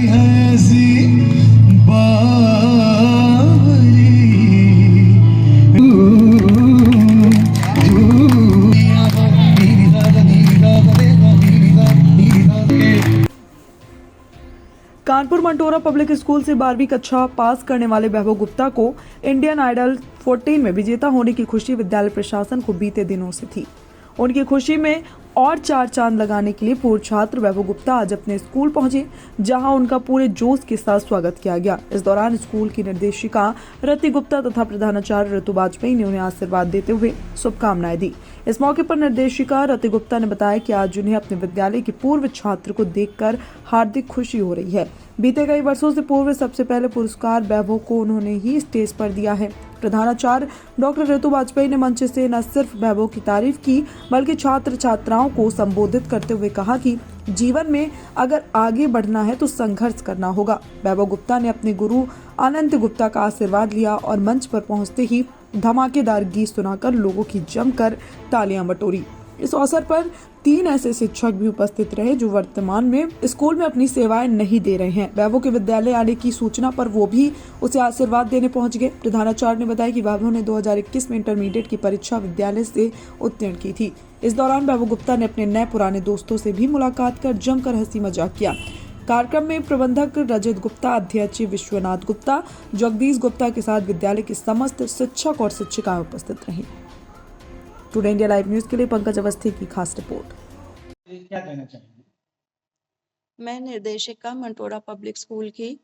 Kanpur Mantora public school से 12वीं कक्षा पास करने वाले वैभव गुप्ता को इंडियन आइडल 14 में विजेता होने की खुशी विद्यालय प्रशासन को बीते दिनों से थी। उनकी खुशी में और 4 चांद लगाने के लिए पूर्व छात्र वैभव गुप्ता आज अपने स्कूल पहुंचे, जहां उनका पूरे जोश के साथ स्वागत किया गया। इस दौरान स्कूल की निर्देशिका रति गुप्ता तथा प्रधानाचार्य ऋतु वाजपेयी ने उन्हें आशीर्वाद देते हुए शुभकामनाएं दी। इस मौके पर निर्देशिका रति गुप्ता ने बताया कि आज उन्हें अपने विद्यालय के पूर्व छात्र को देखकर हार्दिक खुशी हो रही है। बीते कई वर्षों से पूर्व सबसे पहले पुरस्कार वैभव को उन्होंने ही स्टेज पर दिया है। प्रधानाचार्य डॉक्टर ऋतु वाजपेयी ने मंच से न सिर्फ वैभव की तारीफ की, बल्कि छात्र छात्राओं को संबोधित करते हुए कहा कि जीवन में अगर आगे बढ़ना है तो संघर्ष करना होगा। वैभव गुप्ता ने अपने गुरु अनंत गुप्ता का आशीर्वाद लिया और मंच पर पहुंचते ही धमाकेदार गीत सुनाकर लोगों की जमकर तालियां बटोरी। इस अवसर पर 3 ऐसे शिक्षक भी उपस्थित रहे जो वर्तमान में स्कूल में अपनी सेवाएं नहीं दे रहे हैं। वैभव के विद्यालय आने की सूचना पर वो भी उसे आशीर्वाद देने पहुंच गए। प्रधानाचार्य ने बताया कि वैभव ने 2021 में इंटरमीडिएट की परीक्षा विद्यालय से उत्तीर्ण की थी। इस दौरान वैभव गुप्ता ने अपने नए पुराने दोस्तों से भी मुलाकात कर जमकर हंसी मजाक किया। कार्यक्रम में प्रबंधक रजत गुप्ता, अध्यक्ष विश्वनाथ गुप्ता, जगदीश गुप्ता के साथ विद्यालय के समस्त शिक्षक और शिक्षिकाएं उपस्थित रहीं। टुडे इंडिया लाइव न्यूज के लिए पंकज अवस्थी की खास रिपोर्ट। क्या कहना चाहेंगे? मैं निर्देशिका मंटोरा पब्लिक स्कूल की।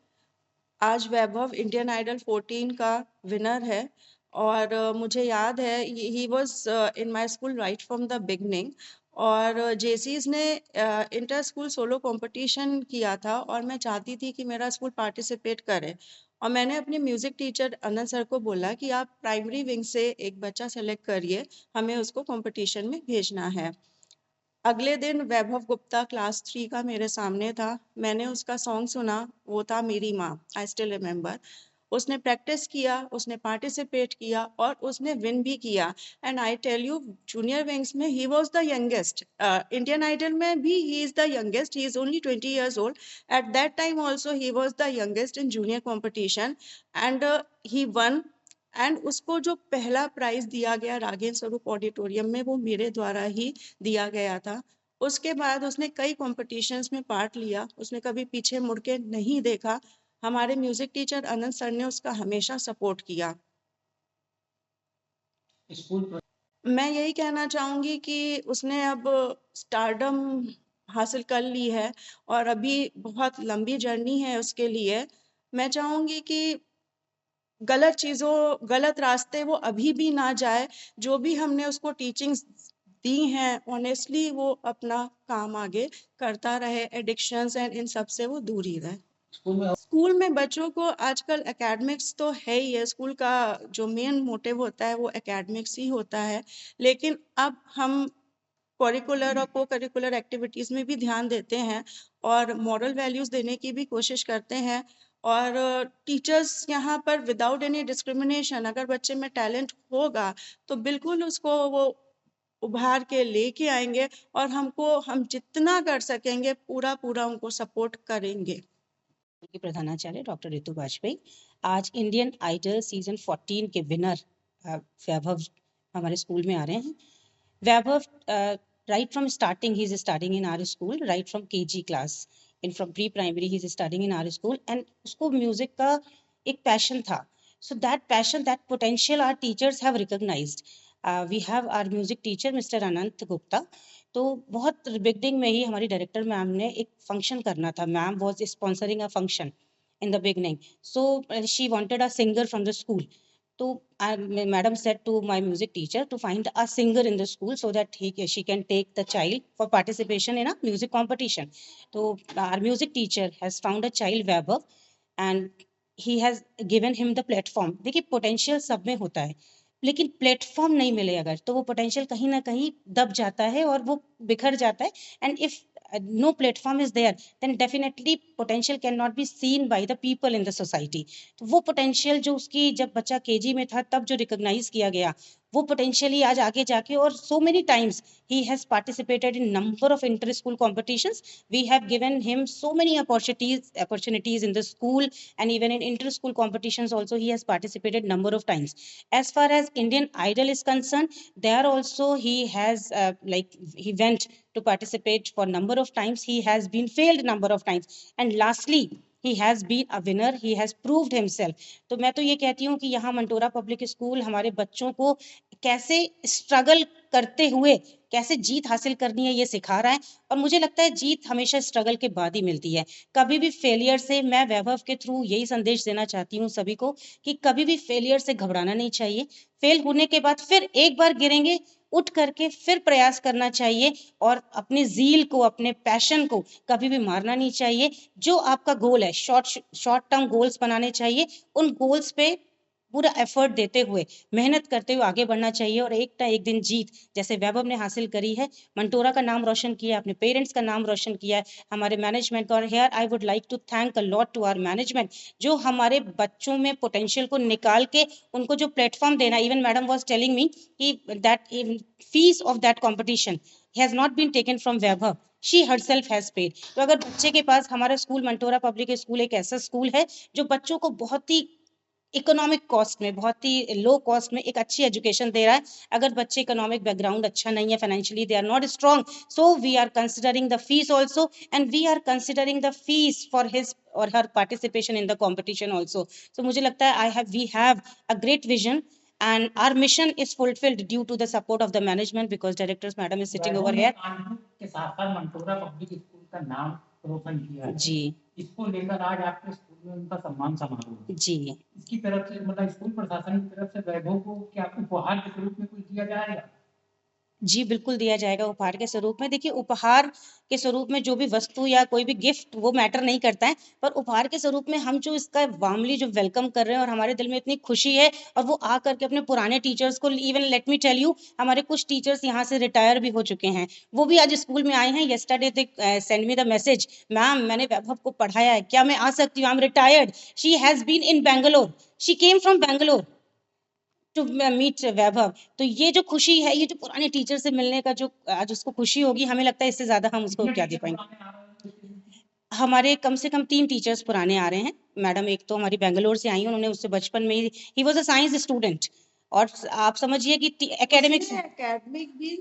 आज वैभव इंडियन आइडल 14 का विनर है और मुझे याद है he was in my school right from the beginning. और जेसीज ने इंटर स्कूल सोलो कंपटीशन किया था और मैं चाहती थी कि मेरा स्कूल पार्टिसिपेट करे। और मैंने अपने म्यूजिक टीचर अनंत सर को बोला कि आप प्राइमरी विंग से एक बच्चा सेलेक्ट करिए, हमें उसको कंपटीशन में भेजना है। अगले दिन वैभव गुप्ता क्लास 3 का मेरे सामने था। मैंने उसका सॉन्ग सुना, वो था मेरी माँ, आई स्टिल रिमेम्बर। उसने प्रैक्टिस किया, उसने पार्टिसिपेट किया और उसने विन भी किया। And I tell you, junior wings में he was the youngest. Indian idol में भी he is the youngest, he is only 20 years old. At that time also he was the youngest in junior competition and he won. And उसको जो पहला prize दिया गया राघेंद्र स्वरूप auditorium में, वो मेरे द्वारा ही दिया गया था। उसके बाद उसने कई कॉम्पिटिशन्स में पार्ट लिया, उसने कभी पीछे मुड़ के नहीं देखा। हमारे म्यूजिक टीचर अनंत सर ने उसका हमेशा सपोर्ट किया। मैं यही कहना चाहूंगी कि उसने अब स्टारडम हासिल कर ली है और अभी बहुत लंबी जर्नी है उसके लिए। मैं चाहूंगी कि गलत चीज़ों, गलत रास्ते वो अभी भी ना जाए। जो भी हमने उसको टीचिंग्स दी हैं, ऑनेस्टली वो अपना काम आगे करता रहे, एडिक्शंस एंड इन सब से वो दूर ही रहे। स्कूल में बच्चों को आजकल एकेडमिक्स तो है ही है, स्कूल का जो मेन मोटिव होता है वो एकेडमिक्स ही होता है, लेकिन अब हम करिकुलर और को करिकुलर एक्टिविटीज़ में भी ध्यान देते हैं और मॉरल वैल्यूज़ देने की भी कोशिश करते हैं। और टीचर्स यहाँ पर विदाउट एनी डिस्क्रिमिनेशन, अगर बच्चे में टैलेंट होगा तो बिल्कुल उसको वो उभार के लेके आएंगे और हम जितना कर सकेंगे पूरा उनको सपोर्ट करेंगे। के प्रधानाचार्य डॉक्टर ऋतु वाजपेयी आज इंडियन आइडल सीजन 14 के विनर वैभव हमारे स्कूल में आ रहे हैं। वैभव right from starting he is studying in our school, right from KG class, and from pre-primary he is studying in our school, and उसको म्यूजिक का एक पैशन था। So that passion, that potential our teachers have recognized. We have our music teacher Mr. Anant Gupta. तो बहुत beginning में ही हमारी director ma'am ने एक फंक्शन करना था। Ma'am was sponsoring a function in the beginning, so she wanted a singer from the school. So madam said to my music teacher to find a singer in the school so that she can take the child for participation in a music competition. So our music teacher has found a child Vaibhav and he has given him the platform. देखिए potential सब में होता है, लेकिन platform नहीं मिले अगर तो वो पोटेंशियल कहीं ना कहीं दब जाता है और वो बिखर जाता है। And if no platform is there, then definitely potential cannot be seen by the people in the society. तो वो potential जो उसकी जब बच्चा केजी में था तब जो recognize किया गया वो पोटेंशियली आज आगे जाके, और so many times he has participated in number of inter school competitions. We have given him so many opportunities in the school, and even in inter school competitions also he has participated number of times. As far as Indian Idol is concerned, there also he has he went to participate for number of times. He has been failed number of times, and lastly he has been a winner. He has proved himself. तो मैं तो ये कहती हूँ कि यहाँ Mantora public school हमारे बच्चों को कैसे स्ट्रगल करते हुए कैसे जीत हासिल करनी है ये सिखा रहा है, और मुझे लगता है जीत हमेशा स्ट्रगल के बाद ही मिलती है, कभी भी फेलियर से। मैं वैभव के थ्रू यही संदेश देना चाहती हूँ सभी को कि कभी भी फेलियर से घबराना नहीं चाहिए। फेल होने के बाद फिर एक बार गिरेंगे, उठ करके फिर प्रयास करना चाहिए, और अपने जील को, अपने पैशन को कभी भी मारना नहीं चाहिए। जो आपका गोल है, शॉर्ट टर्म गोल्स बनाने चाहिए, उन गोल्स पे पूरा एफर्ट देते हुए, मेहनत करते हुए आगे बढ़ना चाहिए, और एक ना एक दिन जीत जैसे वैभव ने हासिल करी है, मंटोरा का नाम रोशन किया, अपने पेरेंट्स का नाम रोशन किया है, हमारे मैनेजमेंट का। और here I would like to thank a lot to our management, जो हमारे बच्चों में पोटेंशियल को निकाल के उनको जो प्लेटफॉर्म देना। Even madam was telling me कि that fees of that competition has not been taken from Vaibhav, she herself has paid. तो अगर बच्चे के पास, हमारा स्कूल मंटोरा पब्लिक स्कूल एक ऐसा स्कूल है जो बच्चों को बहुत ही इकोनॉमिक कॉस्ट में, बहुत ही लो कॉस्ट में एक अच्छी एजुकेशन दे रहा है। अगर बच्चे इकोनॉमिक बैकग्राउंड अच्छा नहीं है, financially they are not strong, so we are considering the fees also, and we are considering the fees for his or her participation in the competition also. So मुझे लगता है we have a great vision, and our mission is fulfilled due to the support of the management, because directors madam is sitting over here. के साथ साथ Mantora public school का नाम रोशन किया है। जी इसको लेकर आज आपके स्कूल में उनका सम्मान समारोह है। जी इसकी तरफ से, मतलब स्कूल प्रशासन की तरफ से वैभव को क्या उपहार के स्वरूप में कुछ दिया जाएगा? जी, बिल्कुल दिया जाएगा उपहार के स्वरूप में। देखिए, उपहार के स्वरूप में जो भी वस्तु या कोई भी गिफ्ट, वो मैटर नहीं करता है, पर उपहार के स्वरूप में हम जो इसका वार्मली जो वेलकम कर रहे हैं, और हमारे दिल में इतनी खुशी है, और वो आ करके अपने पुराने टीचर्स को, even let me tell you, हमारे कुछ टीचर्स यहाँ से रिटायर भी हो चुके हैं, वो भी आज स्कूल में आए हैं। Yesterday they send me the message, ma'am मैंने वैभव को पढ़ाया है, क्या मैं आ सकती हूँ? I am retired, she has been in Bangalore, she came from Bangalore to meet Vaibhav. तो ये जो खुशी है, ये जो पुराने टीचर से मिलने का जो आज उसको खुशी होगी, हमें लगता है इससे ज्यादा हम उसको क्या दे पाएंगे। हमारे कम से कम 3 टीचर्स पुराने आ रहे हैं मैडम। एक तो हमारी बेंगलोर से आई हैं, उन्होंने उससे बचपन में he was a science student, और आप समझिए कि एकेडमिक्स एकेडमिक भी